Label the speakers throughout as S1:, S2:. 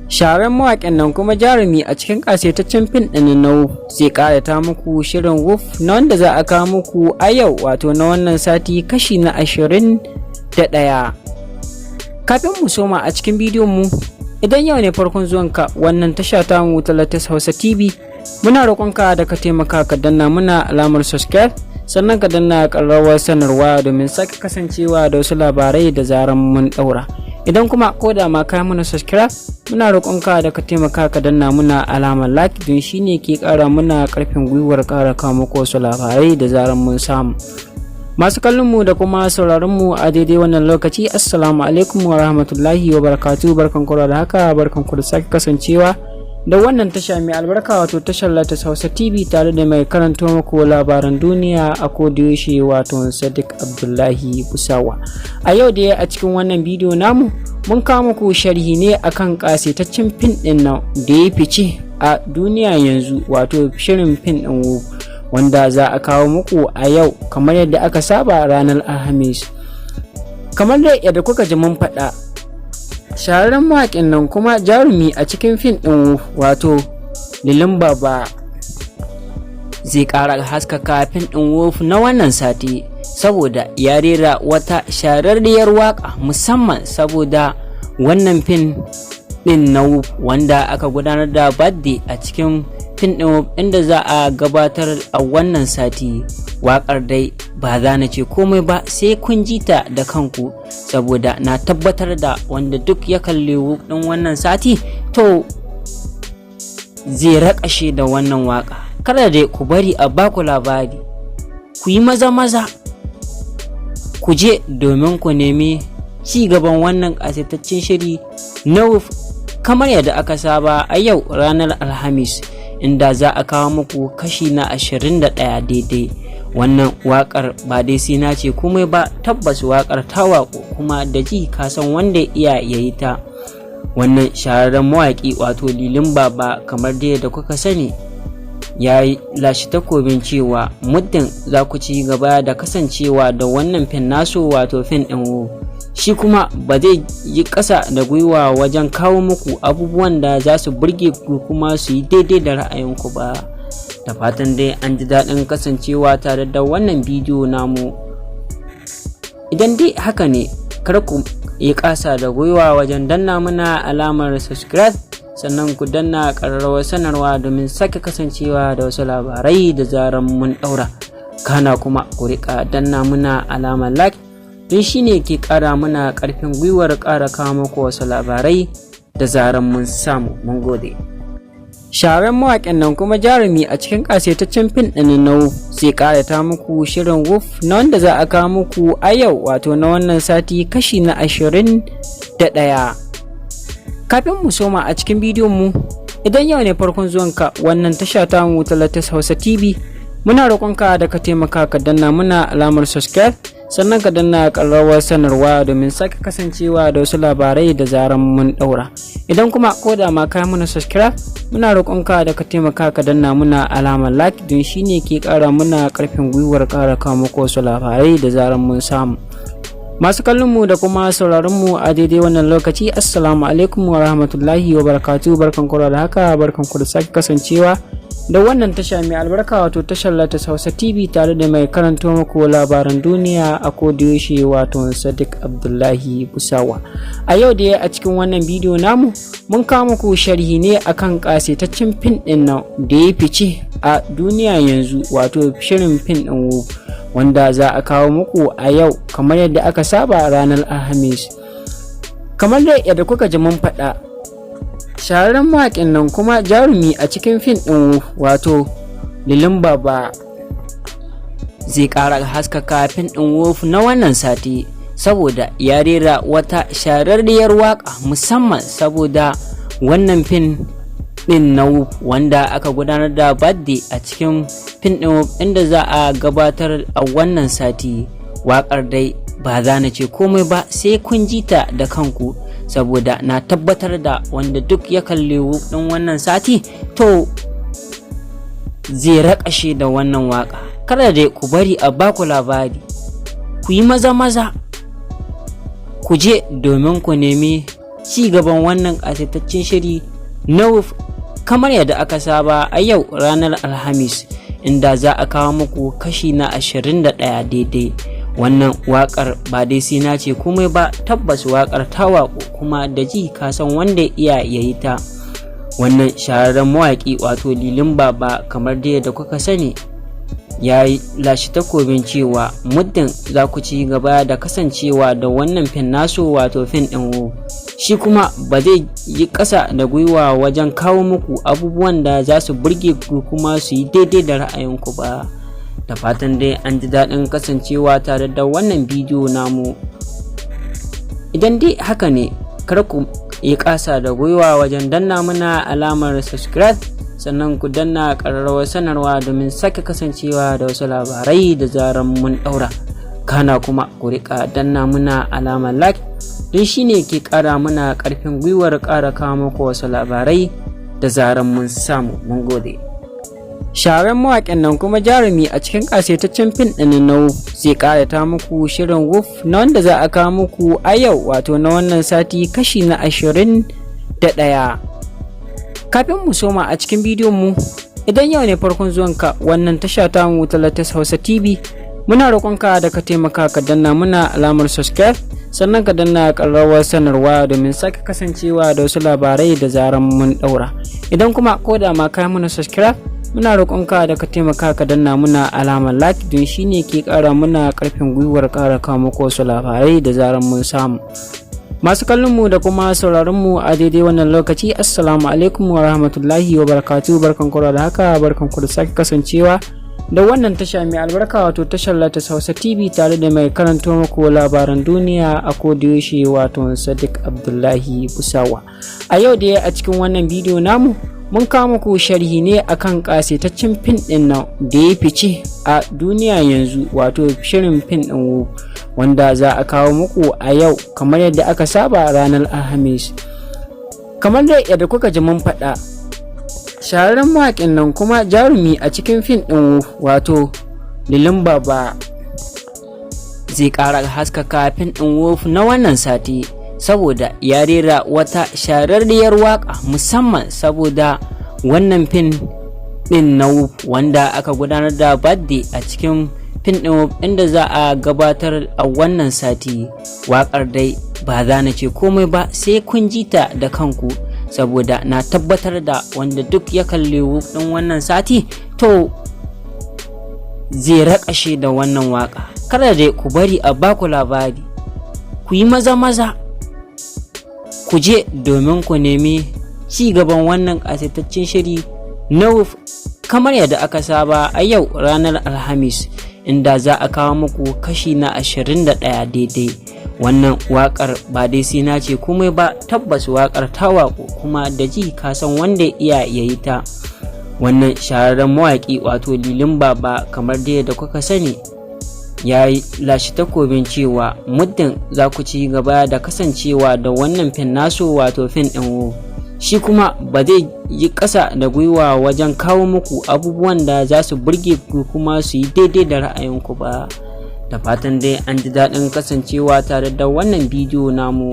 S1: Shahararren mawaƙin nan kuma jarumi a cikin ƙasaitaccen fim ɗin Nuhu zai ƙarata muku shirin Wuff na wanda za a kawo muku a yau, wato na wannan sati kashi na 21. Kafin mu soma a cikin bidiyon mu, idan yau ne farkon zuwanka wannan tasha ta mu ta latest Hausa TV, muna roƙonka da ka taimaka ka danna muna alamar subscribe, sannan ka danna ƙararrawar sanarwa domin sake kasancewa da wasu labarai da zaran mun ɗaura. Idan kuma ko da ma kai muna subscribe, muna roƙonka da ka taimaka ka danna muna alamar like don shine ke ƙara muna ƙarfin gwiwar ƙara kawo muku wasu labarai da zaran mun samu. Masu kallon mu da kuma sauraron mu a daidai wannan lokaci, assalamu alaikum wa rahmatullahi wa barakatuh. Barkanku da haka, barkanku da sake kasancewa da wannan tasha mai albarka, wato tashar latest Hausa TV, tare da mai karanto muku labaran duniya a kodiyoshi, wato Sadiq Abdullahi Busawa. A yau da a cikin wannan bidiyo namu mun kawo muku sharhi ne akan ƙasaitaccen fim ɗin nan da ya fice a duniya yanzu, wato shirin fim ɗin Wuff, wanda za a kawo muku a yau kamar yadda aka saba ranar Alhamis. Kamar da yadda kuka ji mun faɗa, shahararren mawaƙin nan kuma jarumi a cikin fim ɗin Wuff, wato Lilin Baba, zai ƙara haskaka fim ɗin Wuff na wannan sati saboda ya rera wata shahararriyar waƙa musamman saboda wannan fim ɗin na Wuff, wanda aka gudanar da birthday a cikin fim ɗin Wuff inda za a gabatar a wannan sati. Waƙar dai ba za na ce komai ba sai kun ji ta da kanku, saboda na tabbatar da wanda duk ya kalli Wuff ɗin wannan sati to zai raƙashe da wannan waƙa. Kada dai ku bari a baku labari, ku yi maza ku je domin ku nemi ci gaban wannan ƙasaitaccen shiri na Wuff kamar yadda aka saba a yau ranar Alhamis, inda za a kawo muku kashi na 21 daidai. Wannan waƙar ba dai sai na ce komai ba, tabbas waƙar ta waƙo kuma da ji kasan wanda iya yayi ta. Wannan shahararren mawaƙi wato Lilin Baba, kamar dai da kuka sani, ya yi lashe takobin cewa muddin za ku ci gaba da kasancewa da wannan fin nasu, wato fin ɗin Wuff, shi kuma ba zai yi ƙasa da gwiwa wajen kawo muku abubuwan da za su burge ku kuma su yi daidai da ra'ayinku ba. Da fatan dai an ji daɗin kasancewa tare da wannan bidiyo namu. Idan dai haka ne, kar ku yi ƙasa da gwiwa wajen danna muna alamar subscribe, sannan ku danna ƙararrawar sanarwa domin sake kasancewa da wasu labarai da zaran mun ɗaura. Kana kuma ku riƙa danna muna alamar like don shine ke ƙara muna ƙarfin gwiwar ƙara kawo muku wasu labarai da zaran mun samu. Mun gode. Shahararren mawaƙin nan kuma jarumi a cikin ƙasaitaccen fim ɗin Nuhu zai ƙarata muku shirin Wuff na wanda za a kawo muku a yau, wato na wannan sati kashi na 21. Kafin mu soma a cikin bidiyon mu, idan yau ne farkon zuwanka wannan tasha ta mu ta latest Hausa TV, muna roƙonka da ka taimaka ka danna muna alamar subscribe, sannan ka danna ƙararrawar sanarwa domin sake kasancewa da wasu labarai da zaran mun ɗaura. Idan kuma ko da ma kai muna subscribe, muna roƙonka da ka taimaka ka danna muna alamar like don shine ke ƙara muna ƙarfin gwiwar ƙara kawo muku wasu labarai da zaran mun samu. Masu kallon mu da kuma sauraron mu a daidai wannan lokaci, assalamu alaikum wa rahmatullahi wa barakatuh. Barkanku da haka, barkanku da sake kasancewa da wannan tasha mai albarka, wato tashar latest Hausa TV, tare da mai karanto muku labaran duniya a kodiyoshi, wato Sadiq Abdullahi Busawa. A yau da a cikin wannan bidiyo namu mun kawo muku sharhi ne akan ƙasaitaccen fim ɗin nan da ya fice a duniya yanzu, wato shirin fim ɗin Wuff, wanda za a kawo muku a yau kamar yadda aka saba ranar Alhamis. Kamar da yadda kuka ji mun faɗa, shahararren mawaƙin nan kuma jarumi a cikin fim ɗin Wuff, wato Lilin Baba, zai ƙara haskaka fim ɗin Wuff na wannan sati saboda ya rera wata shahararriyar waƙa musamman saboda wannan fim ɗin na Wuff, wanda aka gudanar da birthday a cikin fim ɗin Wuff inda za a gabatar a wannan sati. Waƙar dai ba za na ce komai ba sai kun ji ta da kanku, saboda na tabbatar da wanda duk ya kalli Wuff ɗin wannan sati to zai raƙashe da wannan waƙa. Kada dai ku bari a baku labari, ku yi maza ku je domin ku nemi ci gaban wannan ƙasataccen shiri na Wuff kamar yadda aka saba a yau ranar Alhamis, inda za a kawo muku kashi na 21 daidai. Wannan waƙar ba dai sai na ce komai ba, tabbas waƙar ta waƙo kuma da ji ka san wanda iya yayi ta. Wannan shahararren mawaƙi wato Lilin Baba, kamar dai da kuka sani, ya yi lashe takobin cewa muddin za ku ci gaba da kasancewa da wannan fin nasu wato fin ɗin Wuff, shi kuma ba zai yi ƙasa da gwiwa wajen kawo muku abubuwan da za su burge ku kuma su yi daidai da ra'ayinku ba. Da fatan dai an ji daɗin kasancewa tare da wannan bidiyo namu. Idan dai haka ne, kar ku yi ƙasa da gwiwa wajen danna mana alamar subscribe, sannan ku danna ƙararrawar sanarwa domin sake kasancewa da wasu labarai da zaran mun ɗaura. Kana kuma ku riƙa danna muna alamar like, don shi ne ke ƙara muna ƙarfin gwiwar ƙara kawo muku wasu labarai da zaran mun samu. Mun gode. Shahararren mawaƙin nan kuma jarumi a cikin ƙasaitaccen fin ɗin na Wuff zai ƙarata muku shirin Wuff na wanda za a kawo muku a yau wato na wannan sati kashi na 21. Kafin mu soma a cikin bidiyon mu, idan yau ne farkon zuwanka wannan tasha ta mu ta latest Hausa TV, muna roƙonka da ka taimaka ka danna muna alamar subscribe, sannan ka danna ƙararrawar sanarwa domin sake kasancewa da wasu labarai da zaran mun ɗaura. Idan kuma ko da ma kai muna subscribe, muna roƙonka da ka taimaka ka danna muna alamar like, don shine ke ƙara muna ƙarfin gwiwar ƙara kawo muku wasu labarai da zaran mun samu. Masu kallon mu da kuma sauraron mu a daidai wannan lokaci, assalamu alaikum wa rahmatullahi wa barakatuh. Barkanku da haka, barkanku da sake kasancewa da wannan tasha mai albarka wato tashar latest Hausa TV, tare da mai karanto muku labaran duniya a kodayaushe wato Sadiq Abdullahi Busawa. A yau da a cikin wannan bidiyo namu mun kawo muku sharhi ne akan ƙasaitaccen fin ɗin nan da ya fice a duniya yanzu wato shirin fin ɗin Wuff, wanda za a kawo muku a yau kamar yadda aka saba ranar Alhamis. Kamar da yadda kuka ji mun faɗa, shahararren mawaƙin nan kuma jarumi a cikin fin ɗin Wuff wato Lilin Baba zai ƙara haskaka fin ɗin Wuff na wannan sati, saboda ya rera wata shahararriyar waka musamman saboda wannan fin ɗin na Wuff, wanda aka gudanar da birthday a cikin fin ɗin Wuff, inda za a gabatar a wannan sati. Wakar dai ba za na ce komai ba sai kun ji ta da kanku, saboda na tabbatar da wanda duk ya kalli Wuff ɗin wannan sati to zai raƙashe da wannan waka. Kada dai ku bari a baku labari, ku yi maza ku je domin ku nemi ci gaban wannan ƙasaitaccen shiri na Wuff kamar yadda aka saba a yau ranar Alhamis, inda za a kawo muku kashi na 21 daidai. Wannan waƙar ba dai sai na ce komai ba, tabbas waƙar ta waƙo kuma da ji ka san wanda iya yayi ta. Wannan shahararren mawaƙi wato Lilin Baba, kamar dai da kuka sani, ya yi lashe takobin cewa muddin za ku ci gaba da kasancewa da wannan fin nasu wato fin ɗin Wuff, shi kuma ba zai yi ƙasa da gwiwa wajen kawo muku abubuwan da za su burge ku kuma su yi daidai da ra'ayinku ba. Da fatan dai an ji daɗin kasancewa tare da wannan bidiyo namu.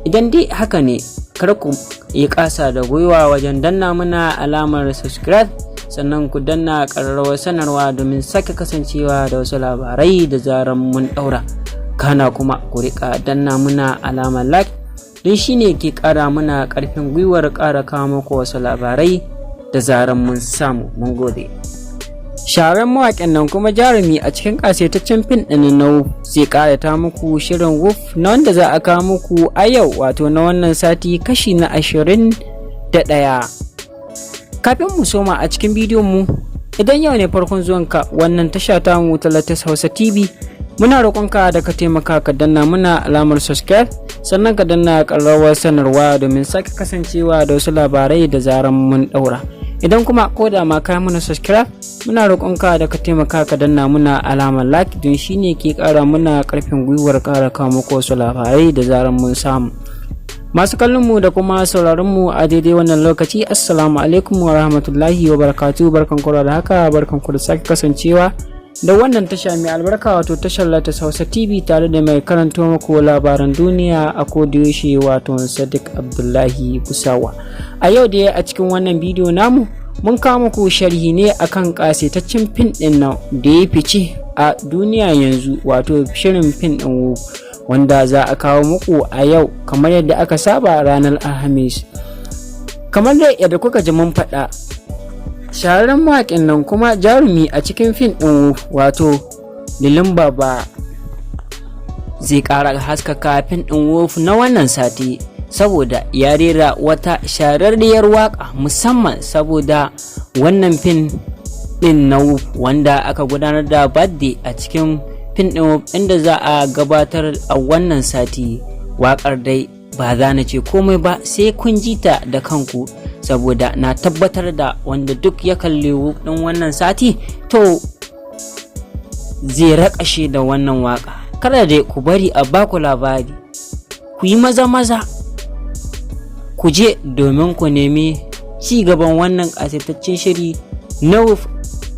S1: Idan dai haka ne, kar ku yi ƙasa da gwiwa wajen danna mana alamar subscribe, sannan ku danna ƙararrawar sanarwa domin sake kasancewa da wasu labarai da zaran mun ɗaura. Kana kuma ku riƙa danna muna alamar like, don shi ne ke ƙara muna ƙarfin gwiwar ƙara kawo muku wasu labarai da zaran mun samu. Mun gode. Shahararren mawaƙin nan kuma jarumi a cikin ƙasaitaccen fin ɗin na Wuff zai ƙarata muku shirin Wuff na wanda za a kawo muku a yau wato na wannan sati kashi na 21. Kafin mu soma a cikin bidiyon mu, idan yau ne farkon zuwanka wannan tasha ta mu ta latest Hausa TV, muna roƙonka da ka taimaka ka danna muna alamar subscribe, sannan ka danna ƙararrawar sanarwa domin sake kasancewa da wasu labarai da zaran mun ɗaura. Idan kuma ko da ma kai muna subscribe, muna roƙonka da ka taimaka ka danna muna alamar like, don shine ke ƙara muna ƙarfin gwiwar ƙara kawo muku wasu labarai da zaran mun samu. Masu kallon mu da kuma sauraron mu a daidai wannan lokaci, assalamu alaikum wa rahmatullahi wa barakatuh. Barkanku da haka, barkanku da sake kasancewa da wannan tasha mai albarka wato tashar Latas Hausa TV tare da mai karanto muku labaran duniya a kodayaushe wato Sadiq Abdullahi Busawa. A yau da a cikin wannan bidiyo namu mun kawo muku sharhi ne akan kasaitaccen fin din nan da ya fice a duniya yanzu wato shirin fin din Wuff wanda za a kawo muku a yau kamar yadda aka saba ranar Alhamis. Kamar da yadda kuka ji mun faɗa, shahararren mawaƙin nan kuma jarumi a cikin fin ɗin Wuff wato Lilin Baba zai ƙara haskaka fin ɗin Wuff na wannan sati saboda ya rera wata shahararriyar waƙa musamman saboda wannan fin ɗin na Wuff wanda aka gudanar da birthday a cikin fin ɗin Wuff inda za a gabatar a wannan sati. Waƙar dai ba za na ce komai ba sai kun ji ta da kanku saboda na tabbatar da wanda duk ya kalli Wuff ɗin wannan sati to zai raƙashe da wannan waƙa. Kada dai ku bari a baku labari, ku yi maza ku je domin ku nemi ci gaban wannan ƙasaitaccen shiri na Wuff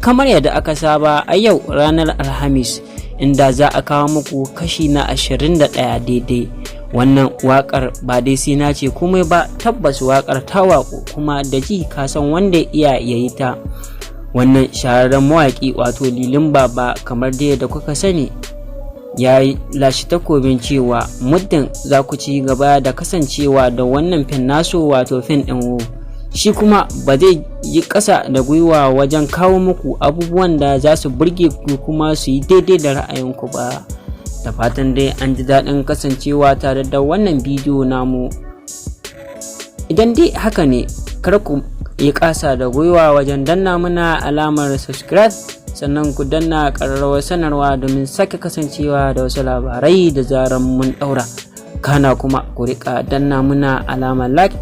S1: kamar yadda aka saba a yau ranar Alhamis, inda za a kawo muku kashi na 21 daidai. Wannan waƙar ba dai sai na ce komai ba, tabbas waƙar ta waƙo kuma da ji kasan wanda iya yayi ta. Wannan shahararren mawaƙi wato Lilin Baba kamar dai da kuka sani ya yi lashe takobin cewa muddin za ku ci gaba da kasancewa da wannan fin naso wato fin ɗin Wuff, shi kuma ba zai yi ƙasa da gwiwa wajen kawo muku abubuwan da za su burge ku kuma su yi daidai da ra'ayinku ba. Da fatan dai an ji daɗin kasancewa tare da wannan bidiyo namu. Idan dai haka ne, kar ku yi ƙasa da gwiwa wajen danna mana alamar subscribe, sannan ku danna ƙararrawar sanarwa domin sake kasancewa da wasu labarai da zaran mun ɗaura. Kana kuma ku riƙa danna muna alamar like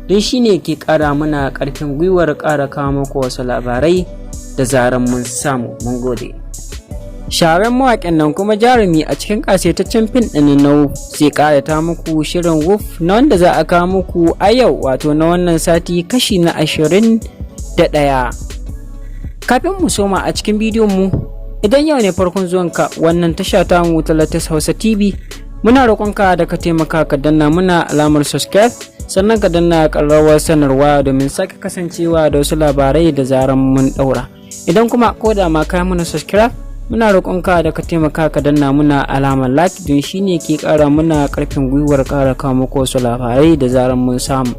S1: don shine ke ƙara mana ƙarfin gwiwar ƙara kawo muku wasu labarai da zaran mun samu. Mun gode. Shahararren mawaƙin nan kuma jarumi a cikin ƙasaitaccen fin ɗin na Wuff zai ƙarata muku shirin Wuff na wanda za a kawo muku a yau wato na wannan sati kashi na 21. Kafin mu soma a cikin bidiyon mu, idan yau ne farkon zuwanka wannan tasha ta mu ta Latas Hausa TV, muna roƙonka da ka taimaka ka danna muna alamar subscribe, sannan ka danna ƙararrawar sanarwa domin sake kasancewa da wasu labarai da zaran mun ɗaura. Idan kuma ko da ma kai muna subscribe, muna roƙonka da ka taimaka ka danna muna alamar like don shine ke ƙara muna ƙarfin gwiwar ƙara kawo muku wasu labarai da zaran mun samu.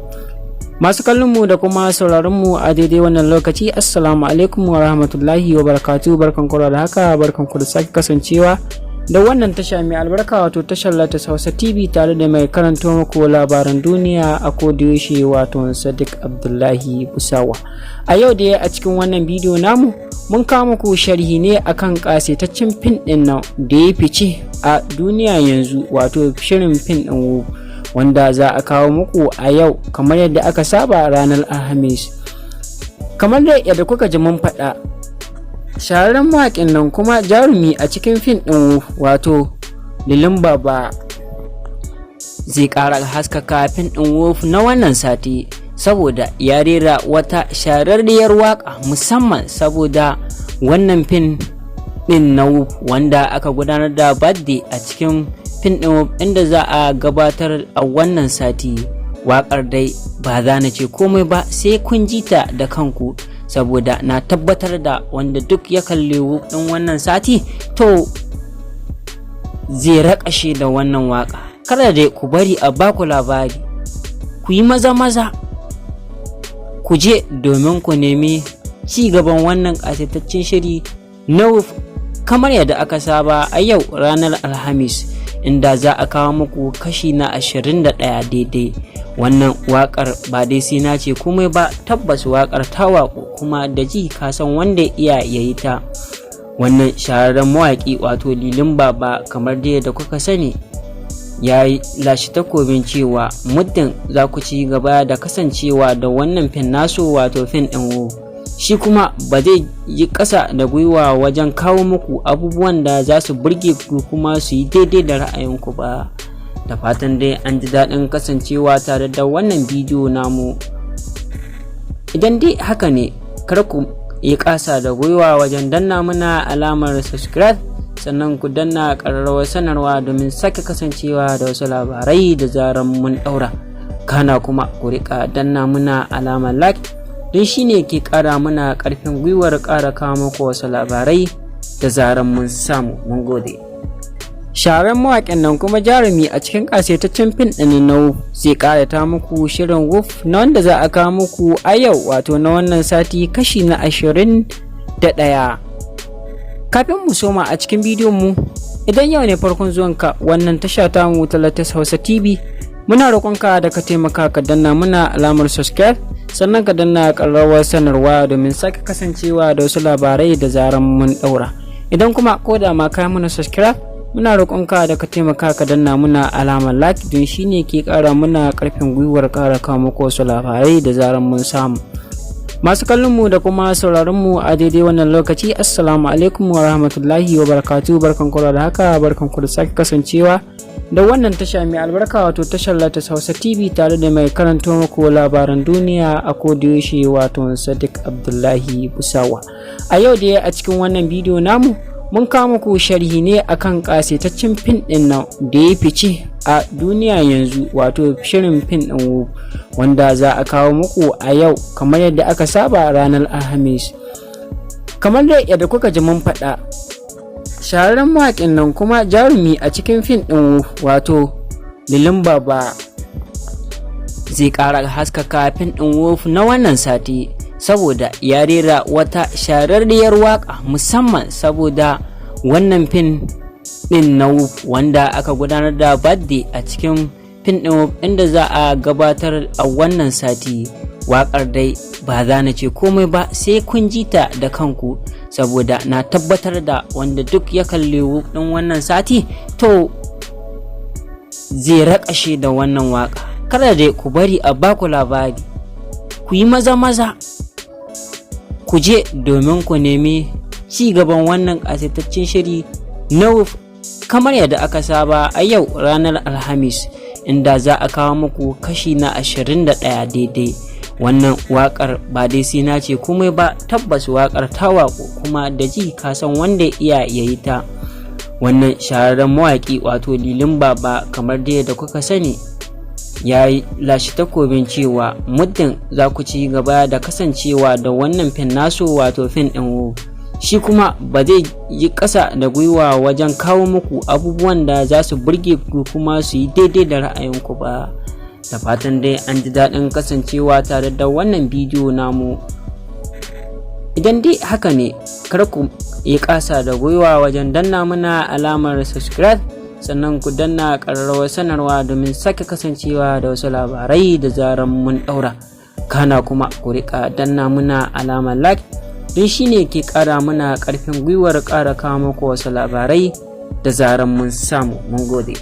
S1: Masu kallon mu da kuma sauraron mu a daidai wannan lokaci, assalamu alaikum wa rahmatullahi wa barakatuh. Barkan ku da haka, barkan ku da sake kasancewa da wannan tasha mai albarka wato tashar Latas Hausa TV tare da mai karanto muku labaran duniya a kodayaushe wato Sadiq Abdullahi Busawa. A yau da a cikin wannan bidiyo namu mun kawo muku sharhi ne akan kasaitaccen fin din nan da ya fice a duniya yanzu wato shirin fin din Wuff wanda za a kawo muku a yau kamar yadda aka saba ranar Alhamis. Kamar da yadda kuka ji mun faɗa, shahararren mawaƙin nan kuma jarumi a cikin fin ɗin Wuff wato Lilin Baba zai ƙara haskaka fin ɗin Wuff na wannan sati saboda ya rera wata shahararriyar waƙa musamman saboda wannan fin ɗin na Wuff wanda aka gudanar da birthday a cikin fin ɗin Wuff inda za a gabatar a wannan sati. Waƙar dai ba za na ce komai ba sai kun ji ta da kanku saboda na tabbatar da wanda duk ya kalli Wuff ɗin wannan sati to zai raƙashe da wannan waƙa. Kada dai ku bari a baku labari, ku yi maza ku je domin ku nemi ci gaban wannan ƙasaitaccen shiri na Wuff kamar yadda aka saba a yau ranar Alhamis, inda za a kawo muku kashi na 21 daidai. Wannan waƙar ba dai sai na ce komai ba, tabbas waƙar ta waƙo kuma da ji kasan wanda iya yayi ta. Wannan shahararren mawaƙi wato Lilin Baba kamar dai da kuka sani ya yi lashe takobin cewa muddin za ku ci gaba da kasancewa da wannan fin naso wato fin ɗin Wuff, shi kuma ba zai yi ƙasa da gwiwa wajen kawo muku abubuwan da za su burge ku kuma su yi daidai da ra'ayinku ba. Da fatan dai an ji daɗin kasancewa tare da wannan bidiyo namu. Idan dai haka ne, kar ku yi ƙasa da gwiwa wajen danna muna alamar subscribe, sannan ku danna ƙararrawar sanarwa domin sake kasancewa da wasu labarai da zaran mun ɗaura. Kana kuma ku riƙa danna muna alamar like don shine ke ƙara muna ƙarfin gwiwar ƙara kawo muku wasu labarai da zaran mun samu. Mun gode. Shahararren mawaƙin nan kuma jarumi a cikin ƙasaitaccen fim ɗin Nuhu zai ƙarata muku shirin Wuff na wanda za a kawo muku a yau, wato na wannan sati kashi na 21. Kafin mu soma a cikin bidiyon mu, idan yau ne farkon zuwanka wannan tasha ta mu ta latest Hausa TV, muna roƙonka da ka taimaka ka danna muna alamar subscribe, sannan ka danna ƙararrawar sanarwa domin sake kasancewa da wasu labarai da zaran mun ɗaura. Idan kuma ko da ma kai muna subscribe, muna roƙonka da ka taimaka ka danna muna alamar like don shine ke ƙara muna ƙarfin gwiwar ƙara kawo muku wasu labarai da zaran mun samu. Masu kallon mu da kuma sauraron mu a daidai wannan lokaci, assalamu alaikum wa rahmatullahi wa barakatuh. Barkanku da haka, barkanku da sake kasancewa da wannan tasha mai albarka, wato tashar latest Hausa TV, tare da mai karanto muku labaran duniya a kodiyoshi, wato Sadiq Abdullahi Busawa. A yau da a cikin wannan bidiyo namu mun kawo muku sharhi ne akan ƙasaitaccen fim ɗin nan da ya fice a duniya yanzu, wato shirin fim ɗin Wuff, wanda za a kawo muku a yau kamar yadda aka saba ranar Alhamis. Kamar da yadda kuka ji mun faɗa, shahararren mawaƙin nan kuma jarumi a cikin fim ɗin Wuff, wato Lilin Baba, zai ƙara haskaka fim ɗin Wuff na wannan sati, saboda ya rera wata shahararriyar waka musamman saboda wannan fim din na Wuff, wanda aka gudanar da birthday a cikin fim din Wuff, inda za a gabatar a wannan sati. Wakar dai ba za na ce komai ba sai kun ji ta da kanku, saboda na tabbatar da wanda duk ya kalli Wuff din wannan sati to zai raƙashe da wannan waka. Kada dai ku bari a baku labari, ku yi maza ku je domin ku nemi ci gaban wannan ƙasaitaccen shiri na Wuff kamar yadda aka saba a yau ranar Alhamis, inda za a kawo muku kashi na 21 daidai. Wannan waƙar ba dai sai na ce komai ba, tabbas waƙar ta waƙo kuma da ji kasan wanda iya yayi ta. Wannan shahararren mawaƙi wato Lilin Baba, kamar dai da kuka sani, ya yi lashe takobin cewa muddin za ku ci gaba da kasancewa da wannan fin nasu, wato fin ɗin Wuff, shi kuma ba zai yi ƙasa da gwiwa wajen kawo muku abubuwan da za su burge ku kuma su yi daidai da ra'ayinku ba. Da fatan dai an ji daɗin kasancewa tare da wannan bidiyo namu. Idan dai haka ne, kar ku yi ƙasa da gwiwa wajen danna muna alamar subscribe, sannan ku danna ƙararrawar sanarwa domin sake kasancewa da wasu labarai da zaran mun ɗaura. Kana kuma ku riƙa danna muna alamar like don shine ke ƙara muna ƙarfin gwiwar ƙara kawo muku wasu labarai da zaran mun samu. Mun gode.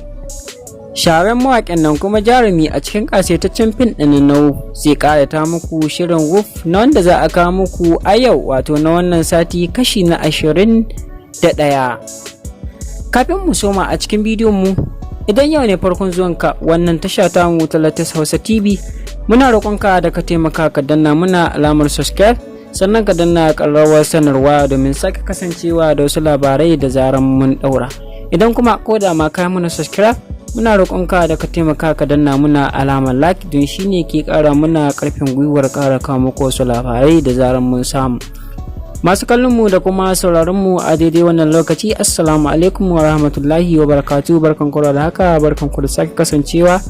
S1: Shahararren mawaƙin nan kuma jarumi a cikin ƙasaitaccen fim ɗin Nuhu zai ƙarata muku shirin Wuff na wanda za a kawo muku a yau, wato na wannan sati kashi na 21. Kafin mu soma a cikin bidiyon mu, idan yau ne farkon zuwanka wannan tasha ta mu ta latest Hausa TV, muna roƙonka da ka taimaka ka danna muna alamar subscribe, sannan ka danna ƙararrawar sanarwa domin sake kasancewa da wasu labarai da zaran mun ɗaura. Idan kuma ko da ma kai muna subscribe, muna roƙonka da ka taimaka ka danna muna alamar like don shine ke ƙara muna ƙarfin gwiwar ƙara kawo muku wasu labarai da zaran mun samu. Masu kallon mu da kuma sauraron mu a daidai wannan lokaci, assalamu alaikum wa rahmatullahi wa barakatuh. Barkanku da haka, barkanku da sake kasancewa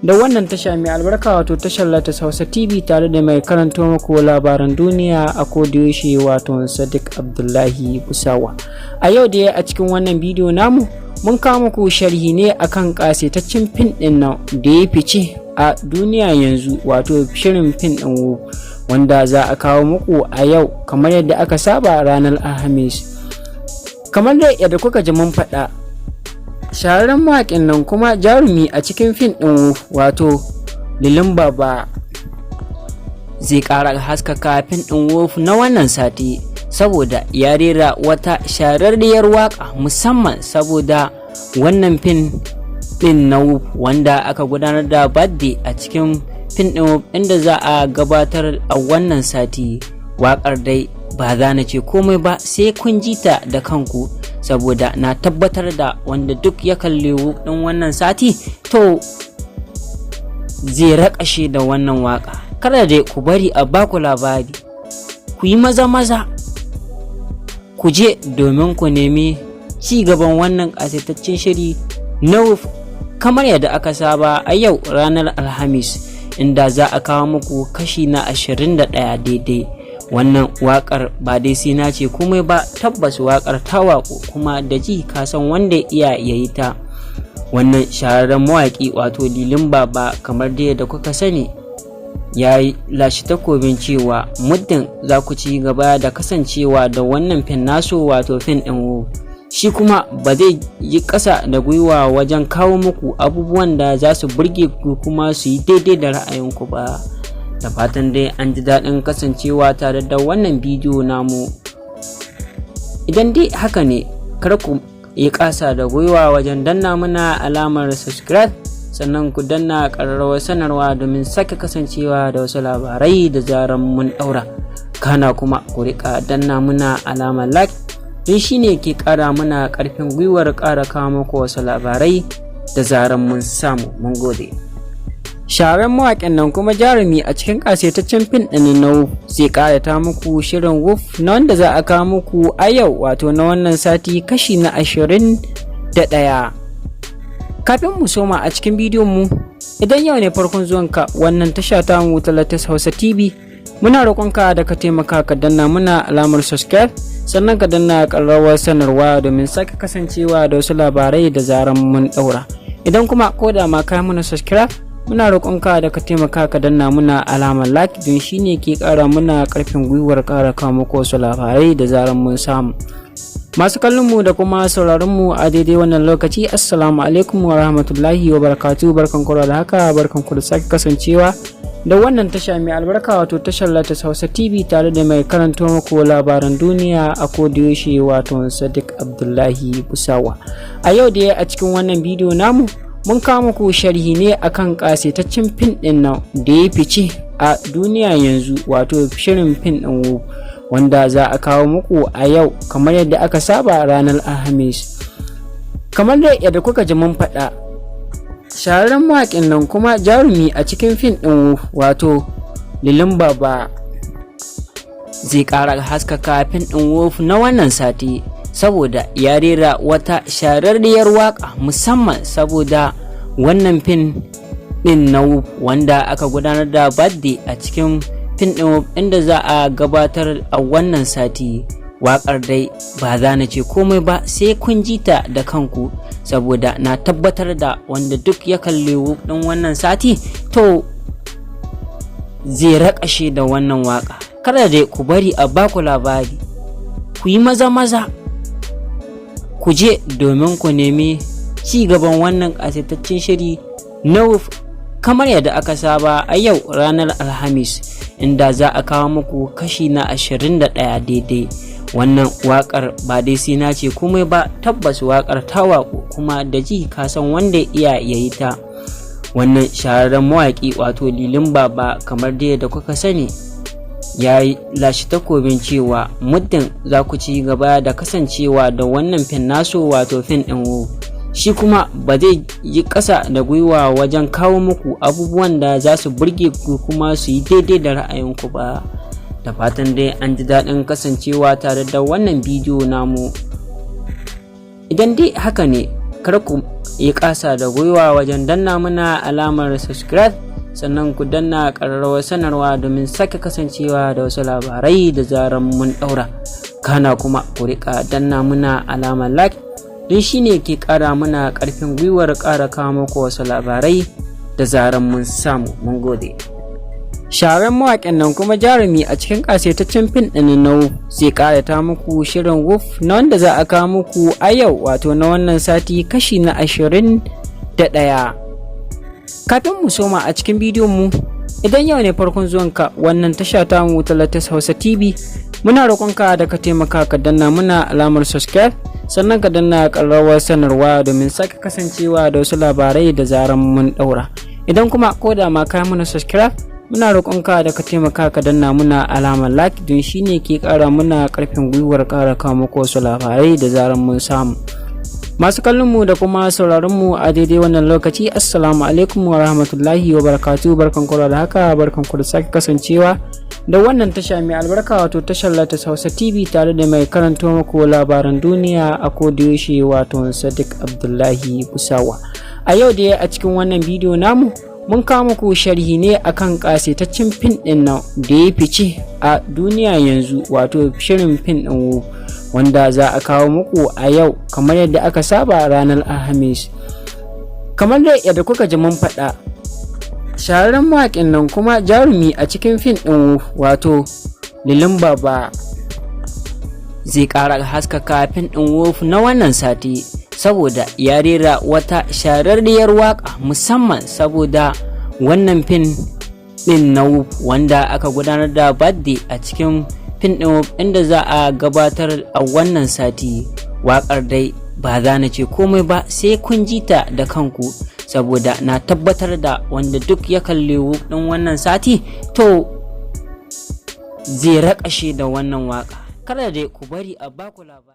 S1: da wannan tasha mai albarka, wato tashar latest Hausa TV, tare da mai karanto muku labaran duniya a kodiyoshi, wato Sadiq Abdullahi Busawa. A yau da a cikin wannan bidiyo namu mun kawo muku sharhi ne akan ƙasaitaccen fim ɗin nan da ya fice a duniya yanzu, wato shirin fim ɗin Wuff, wanda za a kawo muku a yau kamar yadda aka saba ranar Alhamis. Kamar da yadda kuka ji mun faɗa, shahararren mawaƙin nan kuma jarumi a cikin fim ɗin Wuff, wato Lilin Baba, zai ƙara haskaka fim ɗin Wuff na wannan sati, saboda ya rera wata shahararriyar waka musamman saboda wannan fim ɗin na Wuff, wanda aka gudanar da birthday a cikin fim ɗin Wuff, inda za a gabatar a wannan sati. Waƙar dai ba za na ce komai ba sai kun ji ta da kanku, saboda na tabbatar da wanda duk ya kalli Wuff ɗin wannan sati to zai raƙashe da wannan waka. Kada dai ku bari a baku labari, ku yi maza ku je domin ku nemi ci gaban wannan ƙasaitaccen shiri na Wuff kamar yadda aka saba a yau ranar Alhamis, inda za a kawo muku kashi na 21 daidai. Wannan wakar ba dai sai na ce komai ba, tabbas wakar ta waƙo kuma da ji kasan wanda iya yayi ta. Wannan shahararren mawaƙi wato Lilin Baba kamar dai da kuka sani ya yi lashe takobin cewa muddin za ku ci gaba da kasancewa da wannan fin naso wato fin ɗin Wuff, shi kuma ba zai yi ƙasa da gwiwa wajen kawo muku abubuwan da za su burge ku kuma su yi daidai da ra'ayinku ba. Da fatan dai an ji daɗin kasancewa tare da wannan bidiyo namu. Idan dai haka ne, kar ku yi ƙasa da gwiwa wajen danna mana alamar subscribe, sannan ku danna ƙararrawar sanarwa domin sake kasancewa da wasu labarai da zaran mun ɗaura. Kana kuma ku riƙa danna muna alamar like, don shi ne ke ƙara mana ƙarfin gwiwar ƙara kawo muku wasu labarai da zaran mun samu. Mun gode. Shahararren mawaƙin nan kuma jarumi a cikin ƙasaitaccen fin ɗin na Wuff zai ƙarata muku shirin Wuff na wanda za a kawo muku a yau wato na wannan sati kashi na 21. Kafin mu soma a cikin bidiyon mu, idan yau ne farkon zuwanka wannan tasha ta mu ta latest Hausa TV, muna roƙonka da ka taimaka ka danna muna alamar subscribe, sannan ka danna ƙararrawar sanarwa domin sake kasancewa da wasu labarai da zaran mun ɗaura. Idan kuma ko da ma kai muna subscribe, muna roƙonka da ka taimaka ka danna muna alamar like, don shine ke ƙara muna ƙarfin gwiwar ƙara kawo muku wasu labarai da zaran mun samu. Masu kallon mu da kuma sauraron mu a daidai wannan lokaci, assalamu alaikum wa rahmatullahi wa barakatuh. Barkanku da haka, barkanku da sake kasancewa da wannan tasha mai albarka wato tashar latest Hausa TV, tare da mai karanto muku labaran duniya a kodayaushe wato Sadiq Abdullahi Busawa. A yau da a cikin wannan bidiyo namu mun kawo muku sharhi ne akan ƙasaitaccen fin ɗin nan da ya fice a duniya yanzu wato shirin fin ɗin Wuff, wanda za a kawo muku a yau kamar yadda aka saba ranar Alhamis. Kamar da yadda kuka ji mun faɗa, shahararren mawaƙin nan kuma jarumi a cikin fin ɗin Wuff wato Lilin Baba zai ƙara haskaka fin ɗin Wuff na wannan sati, saboda ya rera wata shahararriyar waka musamman saboda wannan fin ɗin na Wuff, wanda aka gudanar da birthday a cikin fin ɗin Wuff inda za a gabatar a wannan sati. Wakar dai ba za na ce komai ba sai kun ji ta da kanku, saboda na tabbatar da wanda duk ya kalli Wuff ɗin wannan sati to zai raƙashe da wannan waka. Kada dai ku bari a baku labari, ku yi maza ku je domin ku nemi ci gaban wannan ƙasaitaccen shiri na Wuff kamar yadda aka saba a yau ranar Alhamis, inda za a kawo muku kashi na 21 daidai. Wannan wakar ba dai sai na ce komai ba, tabbas wakar ta waƙo kuma da ji kasan wanda iya yayi ta. Wannan shahararren mawaƙi wato Lilin Baba kamar dai da kuka sani ya yi lashe takobin cewa muddin za ku ci gaba da kasancewa da wannan fin naso wato fin ɗin Wuff, shi kuma ba zai yi ƙasa da gwiwa wajen kawo muku abubuwan da za su burge ku kuma su yi daidai da ra'ayinku ba. Da fatan dai an ji daɗin kasancewa tare da wannan bidiyo namu. Idan dai haka ne, kar ku yi ƙasa da gwiwa wajen danna mana alamar subscribe, sannan ku danna ƙararrawar sanarwa domin sake kasancewa da wasu labarai da zaran mun ɗaura. Kana kuma ku riƙa danna muna alamar like, don shi ne ke ƙara muna ƙarfin gwiwar ƙara kawo muku wasu labarai da zaran mun samu. Mun gode. Shahararren mawaƙin nan kuma jarumi a cikin ƙasaitaccen fin ɗin na Wuff zai ƙarata muku shirin Wuff na wanda za a kawo muku a yau wato na wannan sati kashi na 21. Kafin mu soma a cikin bidiyon mu, idan yau ne farkon zuwanka wannan tasha ta mu ta latest Hausa TV, muna roƙonka da ka taimaka ka danna muna alamar subscribe, sannan ka danna ƙararrawar sanarwa domin sake kasancewa da wasu labarai da zaran mun ɗaura. Idan kuma ko da ma kai muna subscribe, muna roƙonka da ka taimaka ka danna muna alamar like don shine ke ƙara muna ƙarfin gwiwar ƙara kawo muku wasu labarai da zaran mun samu. Masu kallon mu da kuma sauraron mu a daidai wannan lokaci, assalamu alaikum wa rahmatullahi wa barakatuh. Barkanku da haka, barkanku da sake kasancewa da wannan tasha mai albarka, wato tashar Latas Hausa TV, tare da mai karanto muku labaran duniya a kodayaushe, wato Sadiq Abdullahi Kusawa. A yau da a cikin wannan bidiyo namu mun kawo muku sharhi ne akan kasaitaccen fin din nan da ya fice a duniya yanzu, wato shirin fin din Wuff, wanda za a kawo muku a yau kamar yadda aka saba ranar Alhamis. Kamar da yadda kuka ji mun faɗa, shahararren mawaƙin nan kuma jarumi a cikin fin din Wuff, wato Lilin Baba, zai ƙara haskaka fin din Wuff na wannan sati, saboda ya rera wata shahararriyar waka musamman saboda wannan fin din na Wuff, wanda aka gudanar da birthday a cikin fin din Wuff, inda za a gabatar a wannan sati. Wakar dai ba za na ce komai ba sai kun ji ta da kanku, saboda na tabbatar da wanda duk ya kalli Wuff din wannan sati to zai raƙashe da wannan waka. Kada dai ku bari a baku labari.